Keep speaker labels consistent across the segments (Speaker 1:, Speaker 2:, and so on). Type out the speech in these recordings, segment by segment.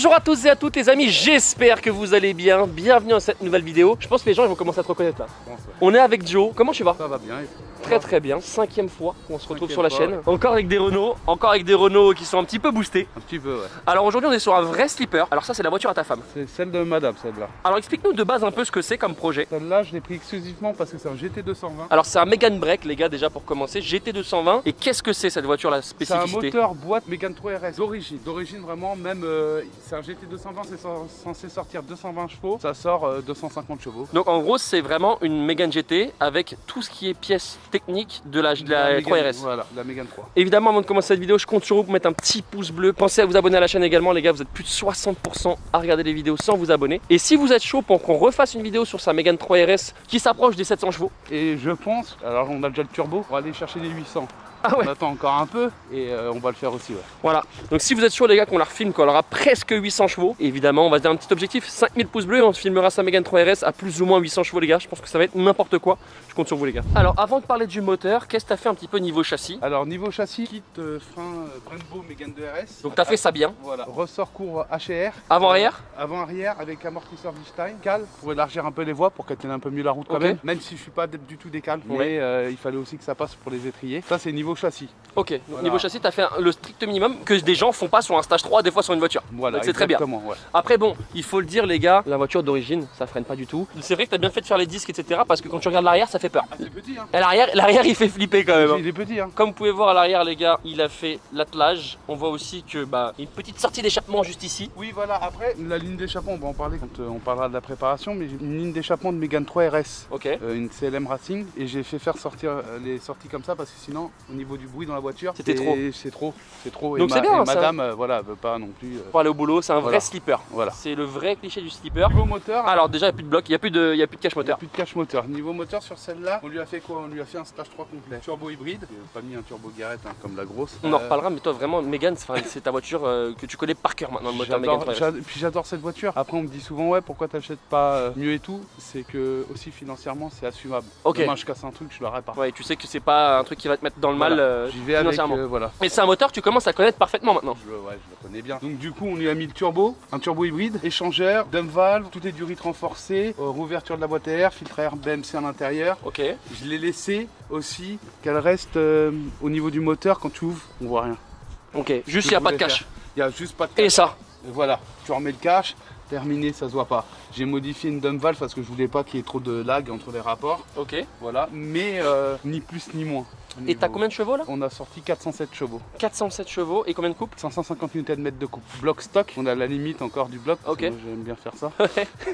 Speaker 1: Bonjour à tous et à toutes les amis, j'espère que vous allez bien. Bienvenue dans cette nouvelle vidéo. Je pense que les gens ils vont commencer à te reconnaître là. On est avec Joe, comment tu vas?
Speaker 2: Ça va bien.
Speaker 1: Très bien, 5e fois qu'on se retrouve sur la chaîne. Encore avec des Renault qui sont un petit peu boostés.
Speaker 2: Un petit peu, ouais.
Speaker 1: Alors aujourd'hui on est sur un vrai slipper. Alors ça c'est la voiture à ta femme.
Speaker 2: C'est celle de madame, celle-là.
Speaker 1: Alors explique-nous de base un peu ce que c'est comme projet.
Speaker 2: Celle-là, je l'ai pris exclusivement parce que c'est un GT220.
Speaker 1: Alors c'est un Megane Break les gars déjà pour commencer, GT220. Et qu'est-ce que c'est cette voiture la spécificité?
Speaker 2: C'est un moteur boîte Megane 3 RS d'origine. D'origine vraiment, même c'est un GT220, c'est censé sortir 220 chevaux. Ça sort 250 chevaux.
Speaker 1: Donc en gros c'est vraiment une Megane GT avec tout ce qui est pièces techniques de la 3 RS.
Speaker 2: Voilà, la Megane 3.
Speaker 1: Évidemment avant de commencer cette vidéo je compte sur vous pour mettre un petit pouce bleu. Pensez à vous abonner à la chaîne également les gars, vous êtes plus de 60% à regarder les vidéos sans vous abonner. Et si vous êtes chaud pour qu'on refasse une vidéo sur sa Megane 3 RS qui s'approche des 700 chevaux.
Speaker 2: Et je pense, alors on a déjà le turbo, on va aller chercher les 800.
Speaker 1: Ah ouais.
Speaker 2: On attend encore un peu et on va le faire aussi, ouais.
Speaker 1: Voilà, donc si vous êtes chaud les gars qu'on la refilme quand elle aura presque 800 chevaux, évidemment on va se dire un petit objectif, 5000 pouces bleus et on filmera sa Megane 3 RS à plus ou moins 800 chevaux les gars, je pense que ça va être n'importe quoi, je compte sur vous les gars. Alors avant de parler du moteur, qu'est-ce que tu as fait un petit peu niveau châssis?
Speaker 2: Alors niveau châssis, kit frein Brembo Megane 2 RS.
Speaker 1: Donc tu as fait ça bien.
Speaker 2: Voilà, ressort courbe HR.
Speaker 1: Avant-arrière
Speaker 2: Avant-arrière avec amortisseur Lichstein, cale pour élargir un peu les voies, pour qu'elle tienne un peu mieux la route quand même si je suis pas du tout décale, mais il fallait aussi que ça passe pour les étriers. Ça c'est niveau châssis.
Speaker 1: Ok, donc voilà. Niveau châssis, tu as fait le strict minimum que des gens font pas sur un stage 3, des fois sur une voiture.
Speaker 2: Voilà,
Speaker 1: c'est très bien.
Speaker 2: Ouais.
Speaker 1: Après bon, il faut le dire les gars, la voiture d'origine, ça freine pas du tout. C'est vrai que tu as bien fait de faire les disques etc. parce que quand tu regardes l'arrière, ça fait peur.
Speaker 2: Ah, c'est petit hein.
Speaker 1: Et l'arrière il fait flipper quand même.
Speaker 2: Il est petit hein.
Speaker 1: Comme vous pouvez voir à l'arrière les gars, il a fait l'attelage. On voit aussi que une petite sortie d'échappement juste ici.
Speaker 2: Oui voilà, après la ligne d'échappement, on va en parler quand on parlera de la préparation, mais j'ai une ligne d'échappement de Megane 3 RS.
Speaker 1: Ok.
Speaker 2: Une CLM Racing et j'ai fait faire sortir les sorties comme ça parce que sinon au niveau du bruit dans la voiture
Speaker 1: c'était trop.
Speaker 2: C'est trop.
Speaker 1: Donc c'est bien.
Speaker 2: Et madame voilà, veut pas non plus.
Speaker 1: Pour aller au boulot, c'est un vrai slipper.
Speaker 2: Voilà.
Speaker 1: C'est le vrai cliché du slipper.
Speaker 2: Niveau moteur.
Speaker 1: Alors déjà il n'y a plus de bloc, il n'y a plus de cache moteur.
Speaker 2: Il n'y a plus de cache moteur. Niveau moteur sur celle-là, on lui a fait quoi? On lui a fait un stage 3 complet. Turbo hybride. Pas mis un turbo Garrett hein, comme la grosse.
Speaker 1: On en reparlera, mais toi vraiment Megane, c'est ta voiture que tu connais par cœur maintenant le moteur Megane 3 RS.
Speaker 2: Puis j'adore cette voiture. Après on me dit souvent ouais pourquoi t'achètes pas mieux et tout. C'est que aussi financièrement c'est assumable.
Speaker 1: Ok.
Speaker 2: Demain je casse un truc, je le répare.
Speaker 1: Ouais, tu sais que c'est pas un truc qui va te mettre dans le mal
Speaker 2: J'y vais
Speaker 1: financièrement.
Speaker 2: Avec, voilà.
Speaker 1: Mais c'est un moteur que tu commences à connaître parfaitement maintenant.
Speaker 2: Je le connais bien. Donc du coup on lui a mis le turbo, un turbo hybride, échangeur, dump valve, tout est du rythme renforcé, rouverture de la boîte à air, filtre à air BMC à l'intérieur.
Speaker 1: Ok.
Speaker 2: Je l'ai laissé aussi qu'elle reste au niveau du moteur, quand tu ouvres, on voit rien.
Speaker 1: Ok, juste il n'y a pas de cache.
Speaker 2: Il n'y a juste pas de cache.
Speaker 1: Et ça?
Speaker 2: Et voilà, tu remets le cache, terminé, ça se voit pas. J'ai modifié une dump valve parce que je voulais pas qu'il y ait trop de lag entre les rapports.
Speaker 1: Ok.
Speaker 2: Voilà, mais ni plus ni moins.
Speaker 1: Et t'as combien de chevaux là?
Speaker 2: On a sorti 407 chevaux.
Speaker 1: 407 chevaux et combien de coupes?
Speaker 2: 550 Nm de coupe. Bloc stock, on a la limite encore du bloc.
Speaker 1: Ok.
Speaker 2: J'aime bien faire ça.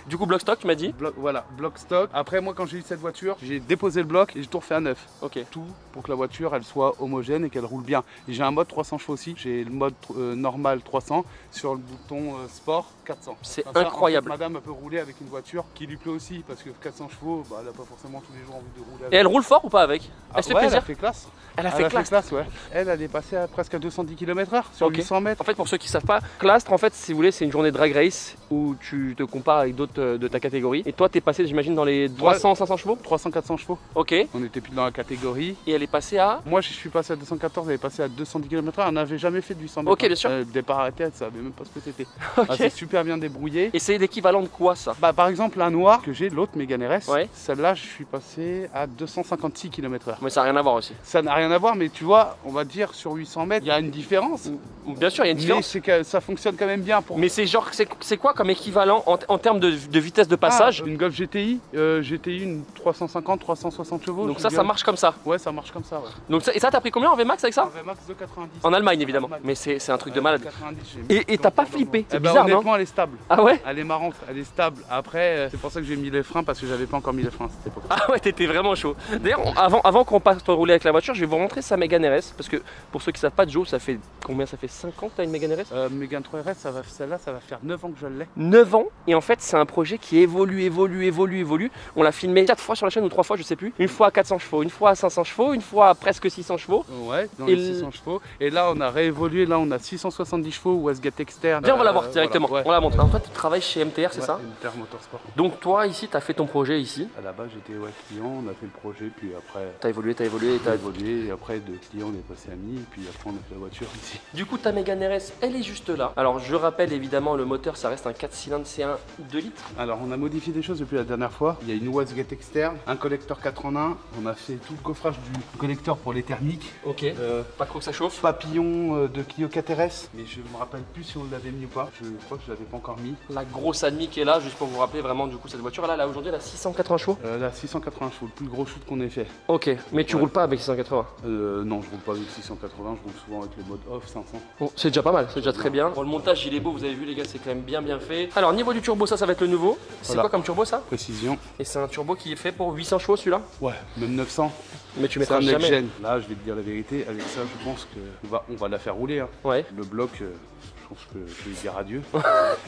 Speaker 1: Du coup bloc stock tu m'as dit?
Speaker 2: Voilà, bloc stock. Après moi quand j'ai eu cette voiture, j'ai déposé le bloc et j'ai tout refait à neuf.
Speaker 1: Ok.
Speaker 2: Tout pour que la voiture elle soit homogène et qu'elle roule bien. Et j'ai un mode 300 chevaux aussi. J'ai le mode normal 300 sur le bouton sport 400.
Speaker 1: C'est
Speaker 2: En
Speaker 1: incroyable.
Speaker 2: fait, madame peut rouler avec une voiture qui lui plaît aussi parce que 400 chevaux, elle n'a pas forcément tous les jours envie de rouler avec.
Speaker 1: Et elle roule fort ou pas avec? Elle se fait plaisir?
Speaker 2: Elle a fait classe.
Speaker 1: Elle a fait classe,
Speaker 2: ouais. Elle est passée à presque 210 km/h sur 800 mètres.
Speaker 1: En fait, pour ceux qui savent pas, Clastre, en fait, si vous voulez, c'est une journée drag race où tu te compares avec d'autres de ta catégorie. Et toi, t'es passé, j'imagine, dans les 300-500 chevaux?
Speaker 2: 300-400 chevaux.
Speaker 1: Ok.
Speaker 2: On était plus dans la catégorie.
Speaker 1: Et elle est passée à?
Speaker 2: Moi, je suis passé à 214, elle est passée à 210 km/h. Elle n'avait jamais fait de 800 mètres.
Speaker 1: Ok, bien sûr.
Speaker 2: Le départ arrêté, elle savait même pas ce que c'était.
Speaker 1: Ok.
Speaker 2: C'est super bien débrouillé.
Speaker 1: Et c'est l'équivalent de quoi ça?
Speaker 2: Par exemple, la noire que j'ai, l'autre Megane RS,
Speaker 1: ouais.
Speaker 2: Celle-là, je suis passé à 256 km/h.
Speaker 1: Mais ça n'a rien à voir aussi.
Speaker 2: Ça n'a rien à voir, mais tu vois, on va dire sur 800 mètres, il y a une différence.
Speaker 1: Bien sûr, il y a une différence.
Speaker 2: Mais c'est que ça fonctionne quand même bien.
Speaker 1: Mais c'est genre, c'est quoi comme équivalent en termes de vitesse de passage?
Speaker 2: Une Golf GTI, une 350-360 chevaux.
Speaker 1: Donc ça marche comme ça?
Speaker 2: Ouais, ça marche comme ça, ouais.
Speaker 1: Donc et ça, t'as pris combien en VMAX avec ça?
Speaker 2: En VMAX de 90.
Speaker 1: En Allemagne, évidemment. Mais c'est un truc de malade.
Speaker 2: 90,
Speaker 1: et t'as pas flippé? C'est bizarre,
Speaker 2: honnêtement,
Speaker 1: non?
Speaker 2: elle est stable.
Speaker 1: Ah ouais?
Speaker 2: Elle est marrante, elle est stable. Après, c'est pour ça que j'ai mis les freins parce que j'avais pas encore mis les freins à cette époque.
Speaker 1: Ah ouais, t'étais vraiment chaud. D'ailleurs, avant qu'on passe rouler avec la voiture, je vais vous montrer sa Megane RS. Parce que pour ceux qui savent pas, Joe, ça fait combien? Ça fait 5 ans que t'as une Megane RS?
Speaker 2: Megane 3 RS, celle-là, ça va faire 9 ans que je l'ai.
Speaker 1: plaît. 9 ans, et en fait c'est un projet qui évolue. On l'a filmé 4 fois sur la chaîne ou 3 fois, je sais plus. Une fois à 400 chevaux, une fois à 500 chevaux, une fois à presque 600 chevaux.
Speaker 2: Ouais, dans les 600 chevaux. Et là on a réévolué, là on a 670 chevaux Westgate externe.
Speaker 1: Viens, on va la voir directement,
Speaker 2: voilà, ouais.
Speaker 1: On la montre. Alors toi tu travailles chez MTR, c'est ça?
Speaker 2: MTR Motorsport.
Speaker 1: Donc toi ici tu as fait ton projet ici.
Speaker 2: À la base j'étais client, on a fait le projet, puis après...
Speaker 1: T'as évolué,
Speaker 2: et après de client on est passé ami, et puis après on a fait la voiture ici.
Speaker 1: Du coup ta Mégane RS, elle est juste là. Alors je rappelle évidemment le moteur, ça reste un 4 cylindres C1 2 litres.
Speaker 2: Alors on a modifié des choses depuis la dernière fois. Il y a une Westgate externe, un collecteur 4 en 1. On a fait tout le coffrage du collecteur pour les thermiques.
Speaker 1: Ok, pas trop que ça chauffe.
Speaker 2: Papillon de Clio 4RS, mais je me rappelle plus si on l'avait mis ou pas. Je crois que je l'avais pas encore mis.
Speaker 1: La grosse admi qui est là, juste pour vous rappeler vraiment du coup cette voiture là aujourd'hui elle a 680 chevaux.
Speaker 2: Là 680 chevaux, le plus gros shoot qu'on ait fait.
Speaker 1: Ok, mais tu roules pas avec 680?
Speaker 2: Non, je roule pas avec 680, je roule souvent avec le mode off 500.
Speaker 1: Bon, c'est déjà pas mal, c'est déjà très bien. Bon, le montage il est beau, vous avez vu les gars, c'est quand même bien fait. Alors niveau du turbo, ça va être le nouveau. C'est
Speaker 2: Voilà.
Speaker 1: quoi comme turbo ça?
Speaker 2: Précision.
Speaker 1: Et c'est un turbo qui est fait pour 800 chevaux celui-là?
Speaker 2: Ouais, même 900.
Speaker 1: Mais tu
Speaker 2: C'est un
Speaker 1: mettras jamais.
Speaker 2: next-gen. Là, je vais te dire la vérité, avec ça, je pense qu'on va la faire rouler. Hein.
Speaker 1: Ouais.
Speaker 2: Le bloc, je pense que je vais dire adieu.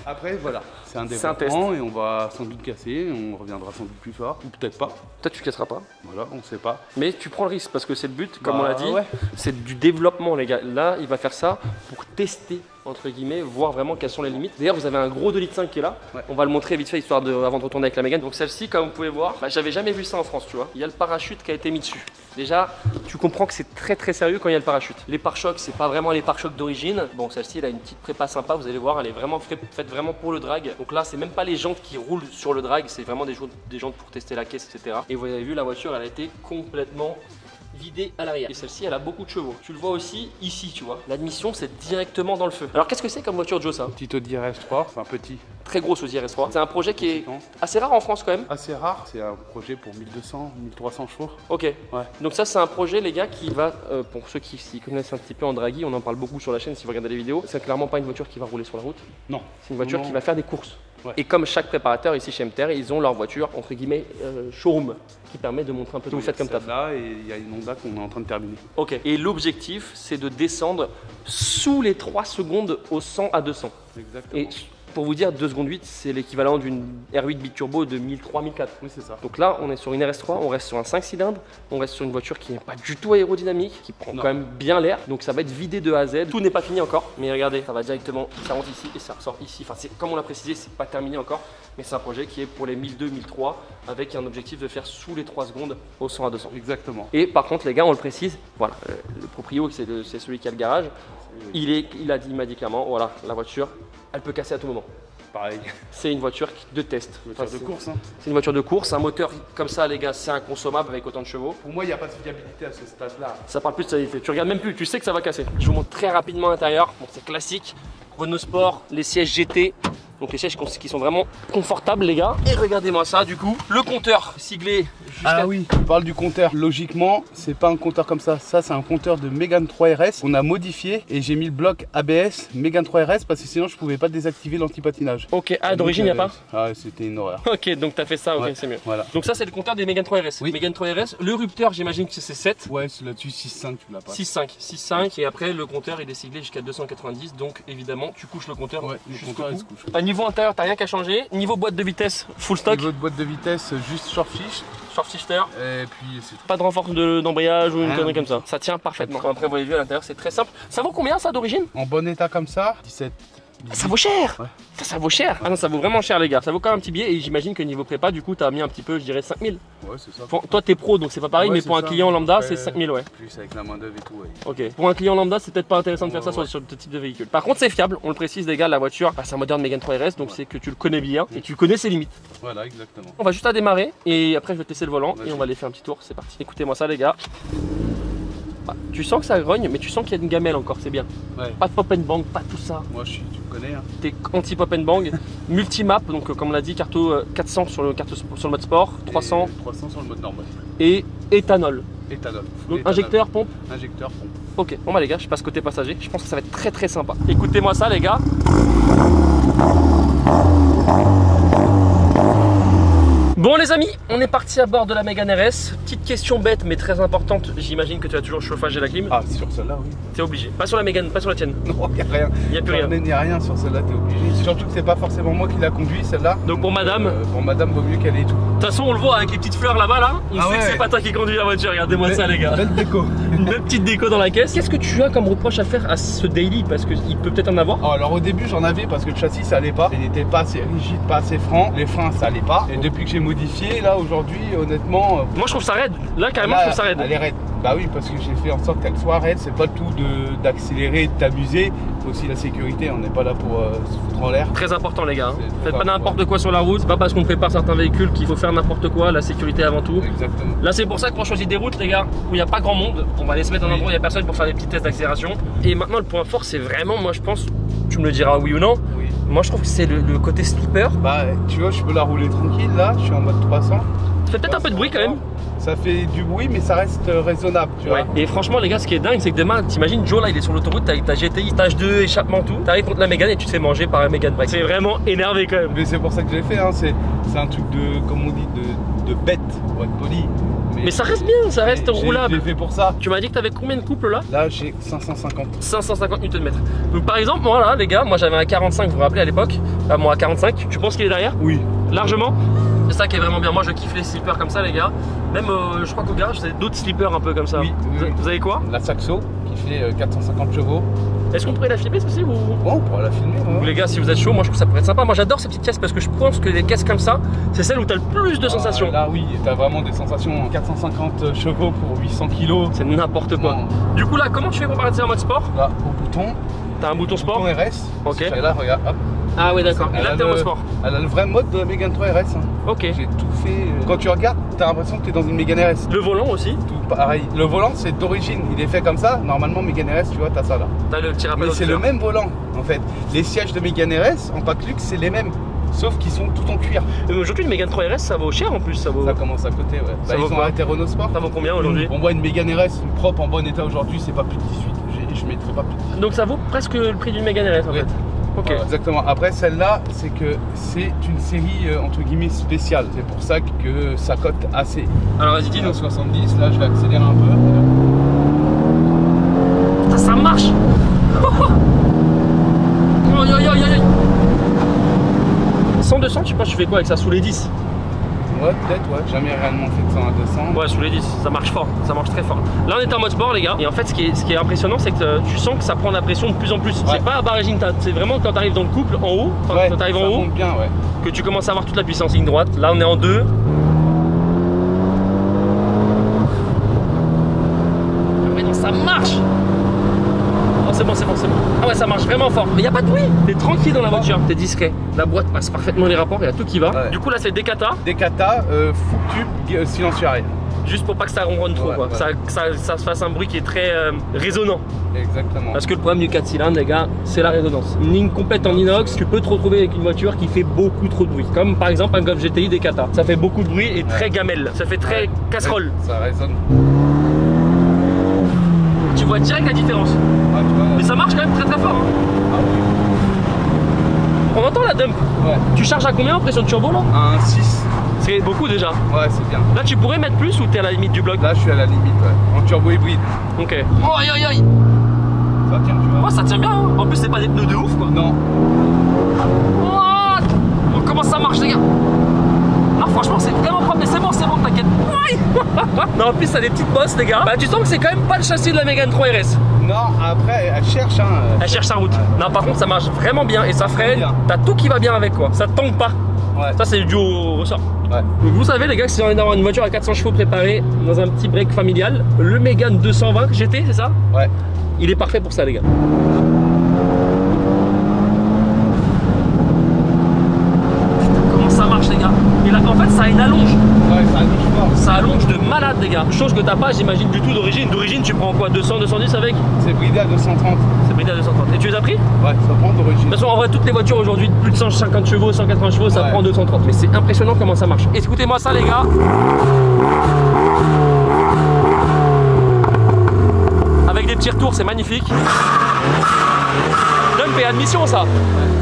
Speaker 2: Après, voilà, c'est un
Speaker 1: C'est un
Speaker 2: développement et on va sans doute casser, on reviendra sans doute plus fort, ou peut-être pas.
Speaker 1: Peut-être tu casseras pas.
Speaker 2: Voilà, on sait pas.
Speaker 1: Mais tu prends le risque parce que c'est le but, comme
Speaker 2: Bah,
Speaker 1: on l'a dit.
Speaker 2: ouais.
Speaker 1: C'est du développement les gars. Là, il va faire ça pour tester entre guillemets, voir vraiment quelles sont les limites. D'ailleurs, vous avez un gros 2,5 litres qui est là. Ouais. On va le montrer vite fait histoire avant de retourner avec la Mégane. Donc celle-ci, comme vous pouvez voir, j'avais jamais vu ça en France, tu vois. Il y a le parachute qui a été mis dessus. Déjà, tu comprends que c'est très sérieux quand il y a le parachute. Les pare-chocs, c'est pas vraiment les pare-chocs d'origine. Bon, celle-ci, elle a une petite prépa sympa, vous allez voir, elle est vraiment faite vraiment pour le drag. Donc là, c'est même pas les jantes qui roulent sur le drag, c'est vraiment des jantes pour tester la caisse, etc. Et vous avez vu, la voiture, elle a été complètement vidée à l'arrière. Et celle-ci, elle a beaucoup de chevaux. Tu le vois aussi ici, tu vois. L'admission, c'est directement dans le feu. Alors, qu'est-ce que c'est comme voiture, Joe, ça?
Speaker 2: Petit Audi RS3, enfin petit.
Speaker 1: Très grosse Audi RS3. C'est un projet qui est assez rare en France quand même.
Speaker 2: Assez rare, c'est un projet pour 1200, 1300 chevaux.
Speaker 1: Ok.
Speaker 2: Ouais.
Speaker 1: Donc ça, c'est un projet, les gars, qui va, pour ceux qui s'y connaissent un petit peu en draggy, on en parle beaucoup sur la chaîne si vous regardez les vidéos. C'est clairement pas une voiture qui va rouler sur la route. Non. C'est une voiture qui va faire des courses. Ouais. Et comme chaque préparateur ici chez MTR, ils ont leur voiture entre guillemets showroom qui permet de montrer un peu ce que vous faites comme taf.
Speaker 2: Là et il y a une Honda qu'on est en train de terminer.
Speaker 1: Ok. Et l'objectif, c'est de descendre sous les 3 secondes au 100 à 200.
Speaker 2: Exactement.
Speaker 1: Et pour vous dire, 2 secondes 8, c'est l'équivalent d'une R8 biturbo de 1003-1004.
Speaker 2: Oui, c'est ça.
Speaker 1: Donc là, on est sur une RS3, on reste sur un 5 cylindres, on reste sur une voiture qui n'est pas du tout aérodynamique, qui prend quand même bien l'air. Donc ça va être vidé de A à Z. Tout n'est pas fini encore, mais regardez, ça va directement, ça rentre ici et ça ressort ici. Enfin, comme on l'a précisé, c'est pas terminé encore, mais c'est un projet qui est pour les 1002-1003 avec un objectif de faire sous les 3 secondes au 100 à 200.
Speaker 2: Exactement.
Speaker 1: Et par contre, les gars, on le précise, voilà, le proprio, c'est celui qui a le garage. Il m'a dit clairement, voilà, la voiture, elle peut casser à tout moment.
Speaker 2: Pareil.
Speaker 1: C'est une voiture de test.
Speaker 2: Une voiture de course. Hein.
Speaker 1: C'est une voiture de course. Un moteur comme ça, les gars, c'est inconsommable avec autant de chevaux.
Speaker 2: Pour moi, il n'y a pas de fiabilité à ce stade-là.
Speaker 1: Ça parle plus de stabilité. Tu regardes même plus, tu sais que ça va casser. Je vous montre très rapidement l'intérieur. Bon, c'est classique. Renault Sport, les sièges GT. Donc les sièges qui sont vraiment confortables, les gars. Et regardez-moi ça, du coup. Le compteur siglé.
Speaker 2: Ah oui, on parle du compteur. Logiquement, c'est pas un compteur comme ça. Ça, c'est un compteur de Mégane 3 RS qu'on a modifié et j'ai mis le bloc ABS Mégane 3 RS parce que sinon je pouvais pas désactiver l'antipatinage.
Speaker 1: Ok, d'origine, il n'y a pas?
Speaker 2: Ah, c'était une horreur.
Speaker 1: Ok, donc tu as fait ça, ok, ouais, c'est mieux. Voilà. Donc ça, c'est le compteur des Mégane 3 RS. Oui. Mégane 3 RS, le rupteur, j'imagine que c'est 7.
Speaker 2: Ouais, c'est là-dessus 6.5, tu l'as pas.
Speaker 1: 6.5. Et après, le compteur, il est siglé jusqu'à 290. Donc évidemment, tu couches le compteur.
Speaker 2: Ouais, le compteur, il se couche.
Speaker 1: À niveau intérieur, t'as rien qu'à changer. Niveau boîte de vitesse, full stock.
Speaker 2: Niveau de boîte de vitesse, juste short fish.
Speaker 1: Short shifter.
Speaker 2: Et puis c'est tout.
Speaker 1: Pas de renfort d'embrayage ou une connerie comme ça. Ça tient parfaitement. Après, vous avez vu à l'intérieur, c'est très simple. Ça vaut combien ça d'origine?
Speaker 2: En bon état comme ça, 17.
Speaker 1: Ça vaut cher.
Speaker 2: Ouais.
Speaker 1: Ça vaut cher. Ah non, ça vaut vraiment cher, les gars. Ça vaut quand même un petit billet. Et j'imagine que niveau prépa, du coup, t'as mis un petit peu, je dirais 5000.
Speaker 2: Ouais, c'est ça.
Speaker 1: Toi, t'es pro, donc c'est pas pareil, mais pour un client lambda, c'est 5000, ouais.
Speaker 2: Plus avec la main d'œuvre et tout, ouais.
Speaker 1: Ok. Pour un client lambda, c'est peut-être pas intéressant de faire ça sur ce type de véhicule. Par contre, c'est fiable. On le précise, les gars, la voiture, c'est un moderne Mégane 3 RS, donc c'est que tu le connais bien et tu connais ses limites.
Speaker 2: Voilà, exactement.
Speaker 1: On va juste à démarrer et après, je vais te laisser le volant et on va aller faire un petit tour. C'est parti. Écoutez-moi ça, les gars. Tu sens que ça grogne, mais tu sens qu'il y a une gamelle encore, c'est bien. Ouais. Pas de pop and bang, pas tout ça.
Speaker 2: Moi, tu me connais. Hein.
Speaker 1: T'es anti-pop and bang. Multimap, donc comme on l'a dit, carte 400 sur le mode sport, 300.
Speaker 2: 300 sur le mode normal.
Speaker 1: Et éthanol.
Speaker 2: Éthanol.
Speaker 1: Donc injecteur, pompe.
Speaker 2: Injecteur, pompe.
Speaker 1: Ok, bon bah les gars, je passe côté passager. Je pense que ça va être très sympa. Écoutez-moi ça, les gars. Bon les amis, on est parti à bord de la Mégane RS. Petite question bête mais très importante. J'imagine que tu as toujours le chauffage et la clim.
Speaker 2: Ah, sur celle-là, oui.
Speaker 1: T'es obligé. Pas sur la Mégane, pas sur la tienne.
Speaker 2: Non, y a rien.
Speaker 1: Y a plus rien.
Speaker 2: Y a rien sur celle-là, t'es obligé. Surtout que c'est pas forcément moi qui l'a conduit, celle-là.
Speaker 1: Donc pour madame.
Speaker 2: Pour madame, vaut mieux qu'elle ait tout.
Speaker 1: De toute façon, on le voit avec les petites fleurs là-bas là. On sait
Speaker 2: ouais.
Speaker 1: que c'est pas toi qui conduis la voiture. Regardez-moi ça les gars.
Speaker 2: Belle déco.
Speaker 1: Une belle petite déco dans la caisse. Qu'est-ce que tu as comme reproche à faire à ce daily? Parce qu'il peut peut-être en avoir.
Speaker 2: Oh, alors au début j'en avais parce que le châssis ça allait pas. Il n'était pas assez rigide, pas assez franc. Les freins ça allait pas. Et depuis que j'ai modifié, là aujourd'hui, honnêtement.
Speaker 1: Moi je trouve ça raide. Là carrément
Speaker 2: là,
Speaker 1: je trouve ça raide.
Speaker 2: Elle est raide. Bah oui, parce que j'ai fait en sorte qu'elle soit raide. C'est pas le tout d'accélérer, de t'amuser. C'est aussi la sécurité. On n'est pas là pour se foutre en l'air.
Speaker 1: Très important les gars. Faites
Speaker 2: pas
Speaker 1: pas n'importe quoi sur la route. C'est pas parce qu'on prépare certains véhicules qu'il faut faire n'importe quoi. La sécurité avant tout.
Speaker 2: Exactement.
Speaker 1: Là c'est pour ça qu'on choisit des routes les gars où il n'y a pas grand monde. On va aller se mettre dans un endroit où il n'y a personne pour faire des petits tests d'accélération. Et maintenant le point fort c'est vraiment, moi je pense, tu me le diras oui ou non.
Speaker 2: Oui.
Speaker 1: Moi je trouve que c'est le côté slipper.
Speaker 2: Bah tu vois, je peux la rouler tranquille là. Je suis en mode 300.
Speaker 1: Ça fait peut-être un peu de bruit quand même.
Speaker 2: Ça fait du bruit mais ça reste raisonnable, tu vois.
Speaker 1: Et franchement les gars, ce qui est dingue c'est que demain, t'imagines Joe là il est sur l'autoroute avec ta GTI, stage 2, échappement tout. T'arrives contre la Mégane et tu te fais manger par la Mégane break. C'est vraiment énervé quand même.
Speaker 2: Mais c'est pour ça que je l'ai fait, hein. C'est un truc de, comme on dit, de bête, pour être poli.
Speaker 1: Mais ça reste bien, ça reste roulable.
Speaker 2: Je l'ai fait pour ça.
Speaker 1: Tu m'as dit que t'avais combien de couples là?
Speaker 2: Là j'ai 550.
Speaker 1: 550 Nm. Donc par exemple, moi là les gars, moi j'avais un 45, vous vous rappelez à l'époque, moi à 45, tu penses qu'il est derrière?
Speaker 2: Oui.
Speaker 1: Largement. C'est ça qui est vraiment bien. Moi je kiffe les slippers comme ça les gars. Même je crois qu'au garage j'ai d'autres slippers un peu comme ça.
Speaker 2: Oui, oui.
Speaker 1: Vous avez quoi?
Speaker 2: La Saxo qui fait 450 chevaux.
Speaker 1: Est-ce qu'on pourrait la filmer ceci ou...
Speaker 2: Bon, on pourra la filmer.
Speaker 1: Ou les gars, si vous êtes chaud, moi je trouve ça pourrait être sympa. Moi j'adore ces petites caisses parce que je pense que les caisses comme ça, c'est celles où tu as le plus de sensations.
Speaker 2: Là oui, tu as vraiment des sensations. 450 chevaux pour 800 kg.
Speaker 1: C'est n'importe quoi.
Speaker 2: Non.
Speaker 1: Du coup là, comment tu fais pour passer en mode sport?
Speaker 2: Là, au bouton.
Speaker 1: T'as un bouton sport?
Speaker 2: Bouton RS.
Speaker 1: Ok.
Speaker 2: Et là, regarde, hop.
Speaker 1: Ah ouais d'accord, et là t'es en mode sport.
Speaker 2: Elle a le vrai mode de la Mégane 3 RS. Hein.
Speaker 1: Ok.
Speaker 2: J'ai tout fait. Quand tu regardes, tu as l'impression que tu es dans une Mégane RS.
Speaker 1: Le volant aussi?
Speaker 2: Tout pareil. Le volant, c'est d'origine. Il est fait comme ça. Normalement, Mégane RS, tu vois, tu as ça là.
Speaker 1: T'as le petit rappel.
Speaker 2: Mais c'est le même volant en fait. Les sièges de Mégane RS en pack luxe, c'est les mêmes. Sauf qu'ils sont tout en cuir.
Speaker 1: Aujourd'hui, une Mégane 3 RS, ça vaut cher en plus. Ça
Speaker 2: commence à coûter, ouais.
Speaker 1: Ça
Speaker 2: Bah,
Speaker 1: vaut
Speaker 2: ils ont
Speaker 1: quoi?
Speaker 2: arrêté Renault Sport.
Speaker 1: Ça vaut combien aujourd'hui?
Speaker 2: On voit une Mégane RS propre en bon état aujourd'hui, c'est pas plus de 18. Je mettrai pas plus de 18.
Speaker 1: Donc ça vaut presque le prix d'une Mégane RS en
Speaker 2: Oui.
Speaker 1: fait. Ok.
Speaker 2: Voilà, exactement. Après celle-là, c'est que c'est une série entre guillemets spéciale. C'est pour ça que ça cote assez.
Speaker 1: Alors vas-y, dis-nous.
Speaker 2: 70, là je vais accélérer un peu.
Speaker 1: Putain, ça marche. Aïe aïe aïe aïe. 100, 200, tu penses que tu fais quoi avec ça sous les 10?
Speaker 2: Ouais, peut-être, ouais. Jamais réellement fait de 100 à 200.
Speaker 1: Ouais, sous les 10, ça marche fort, ça marche très fort. Là, on est en mode sport, les gars. Et en fait, ce qui est impressionnant, c'est que tu sens que ça prend la pression de plus en plus. Ouais. C'est pas à barrage intat, c'est vraiment quand tu arrives dans le couple en haut,
Speaker 2: ouais,
Speaker 1: quand tu arrives en haut,
Speaker 2: bien, ouais.
Speaker 1: que tu commences à avoir toute la puissance ligne droite. Là, on est en 2. Mais non, ça marche. Oh, c'est bon, c'est bon, c'est bon. Ah ouais, ça marche vraiment fort. Mais il n'y a pas de bruit. T'es tranquille dans la voiture, t'es discret. La boîte passe parfaitement les rapports, il y a tout qui va. Ouais. Du coup, là, c'est Decata.
Speaker 2: Decata, full tube, silencieux arrière.
Speaker 1: Juste pour pas que ça ronronne trop, quoi.
Speaker 2: Ouais.
Speaker 1: Ça fasse un bruit qui est très résonnant.
Speaker 2: Exactement.
Speaker 1: Parce que le problème du 4 cylindres, les gars, c'est la résonance. Une ligne complète en inox, tu peux te retrouver avec une voiture qui fait beaucoup trop de bruit. Comme par exemple un Golf GTI Decata. Ça fait beaucoup de bruit et très gamelle. Ça fait très casserole.
Speaker 2: Ça résonne.
Speaker 1: Tu vois direct la différence.
Speaker 2: Ah, tu vois,
Speaker 1: mais ça marche quand même très très fort. Hein.
Speaker 2: Ah oui.
Speaker 1: On entend la dump.
Speaker 2: Ouais.
Speaker 1: Tu charges à combien en pression de turbo là?
Speaker 2: Un 6.
Speaker 1: C'est beaucoup déjà.
Speaker 2: Ouais, c'est bien.
Speaker 1: Là, tu pourrais mettre plus ou t'es à la limite du bloc?
Speaker 2: Là, je suis à la limite, ouais. En turbo hybride.
Speaker 1: Ok. Oh, aïe aïe aïe.
Speaker 2: Ça tient, tu vois.
Speaker 1: Oh, ça tient bien. Hein. En plus, c'est pas des pneus de ouf, quoi.
Speaker 2: Non.
Speaker 1: What? Oh, comment ça marche, les gars? Non, franchement, c'est vraiment propre, mais c'est bon, t'inquiète. Oui. Non, en plus, ça a des petites bosses, les gars. Bah, tu sens que c'est quand même pas le châssis de la Mégane 3 RS.
Speaker 2: Non, après, elle cherche, hein.
Speaker 1: Elle cherche sa route. Non, par contre, ça marche vraiment bien et ça freine. T'as tout qui va bien avec, quoi. Ça te tangue pas.
Speaker 2: Ouais.
Speaker 1: Ça, c'est du au ressort.
Speaker 2: Ouais.
Speaker 1: Donc, vous savez, les gars, que si on est d'avoir une voiture à 400 chevaux préparée dans un petit break familial, le Mégane 220 GT, c'est ça?
Speaker 2: Ouais.
Speaker 1: Il est parfait pour ça, les gars. Comment ça marche, les gars? Et là, en fait, ça a une allonge.
Speaker 2: Ouais, ça allonge fort.
Speaker 1: Ça allonge de malade, les gars. Chose que t'as pas, j'imagine, du tout d'origine. D'origine, tu prends quoi? 200, 210 avec?
Speaker 2: C'est bridé à 230.
Speaker 1: C'est bridé à 230. Et tu les as pris?
Speaker 2: Ouais, ça prend d'origine.
Speaker 1: De toute façon, en vrai, toutes les voitures aujourd'hui de plus de 150 chevaux, 180 chevaux, ça prend 230. Mais c'est impressionnant comment ça marche. Écoutez-moi ça, les gars. Avec des petits retours, c'est magnifique. Dump et admission, ça.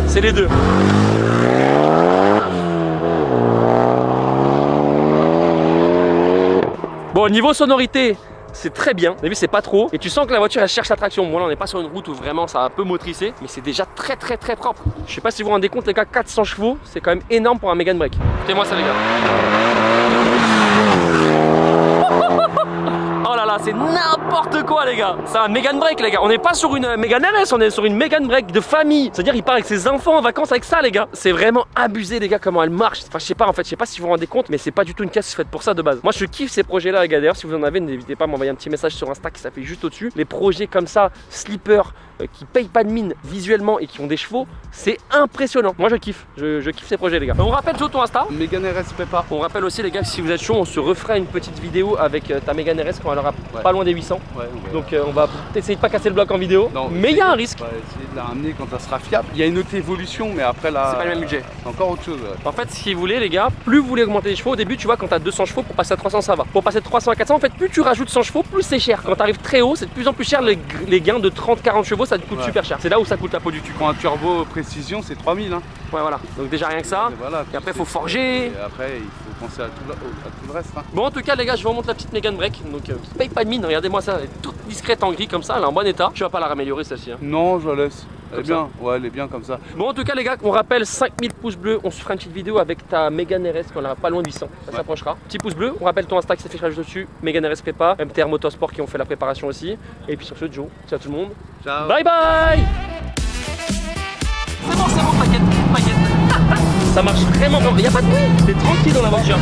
Speaker 1: C'est les deux. Bon, niveau sonorité, c'est très bien. Vous avez vu, c'est pas trop. Et tu sens que la voiture elle cherche la traction. Bon, là on n'est pas sur une route où vraiment ça a un peu motricé, mais c'est déjà très propre. Je sais pas si vous vous rendez compte, les gars, 400 chevaux, c'est quand même énorme pour un Mégane Break. Écoutez-moi ça, les gars. Oh là là, c'est n'importe quoi, les gars. C'est un Mégane Break, les gars. On n'est pas sur une Mégane RS, on est sur une Mégane Break de famille. C'est-à-dire, il part avec ses enfants en vacances avec ça, les gars. C'est vraiment abusé, les gars, comment elle marche. Enfin, je sais pas, en fait, je sais pas si vous vous rendez compte, mais c'est pas du tout une caisse faite pour ça de base. Moi, je kiffe ces projets-là, les gars. D'ailleurs, si vous en avez, n'hésitez pas à m'envoyer un petit message sur Insta qui s'affiche juste au-dessus. Les projets comme ça, slipper, qui payent pas de mine visuellement et qui ont des chevaux, c'est impressionnant. Moi, je kiffe. Je kiffe ces projets, les gars. On rappelle sur ton Insta.
Speaker 2: Mégane RS Prépa.
Speaker 1: On rappelle aussi, les gars, que si vous êtes chaud, on se refera une petite vidéo avec ta Mégane RS quand elle aura pas loin des 800. Donc on va essayer de pas casser le bloc en vidéo, mais il y a un risque.
Speaker 2: On va essayer de la ramener quand elle sera fiable. Il y a une autre évolution, mais après là,
Speaker 1: c'est pas le même budget.
Speaker 2: C'est encore autre chose.
Speaker 1: En fait, si vous voulez, les gars, plus vous voulez augmenter les chevaux, au début, tu vois, quand tu as 200 chevaux, pour passer à 300, ça va. Pour passer de 300 à 400, en fait, plus tu rajoutes 100 chevaux, plus c'est cher. Quand tu arrives très haut, c'est de plus en plus cher. Les gains de 30-40 chevaux, ça te coûte super cher. C'est là où ça coûte la peau du cul.
Speaker 2: Quand un turbo précision, c'est 3000. Hein.
Speaker 1: Ouais, voilà. Donc déjà rien que ça. Et après, il faut forger.
Speaker 2: Et après, il faut penser à tout le reste. Hein.
Speaker 1: Bon, en tout cas, les gars, je vous remonte la petite Mégane Break. Donc, qui paye pas de mine. Regardez-moi ça. Elle est toute discrète en gris comme ça. Elle est en bon état. Tu vas pas la raméliorer celle-ci. Hein.
Speaker 2: Non, je la laisse. Elle est bien. Ouais, elle est bien comme ça.
Speaker 1: Bon, en tout cas, les gars, on rappelle 5000 pouces bleus. On se fera une petite vidéo avec ta Mégane RS quand elle aura pas loin de 800. Ça s'approchera. Petit pouce bleu. On rappelle ton Insta qui s'affichera juste dessus. Mégane RS Prépa. MTR Motorsport qui ont fait la préparation aussi. Et puis sur ce, Joe. Ciao tout le monde.
Speaker 2: Ciao.
Speaker 1: Bye bye. C'est bon, t'inquiète. Ça marche vraiment. Il n'y a pas de bruit. T'es tranquille dans la voiture.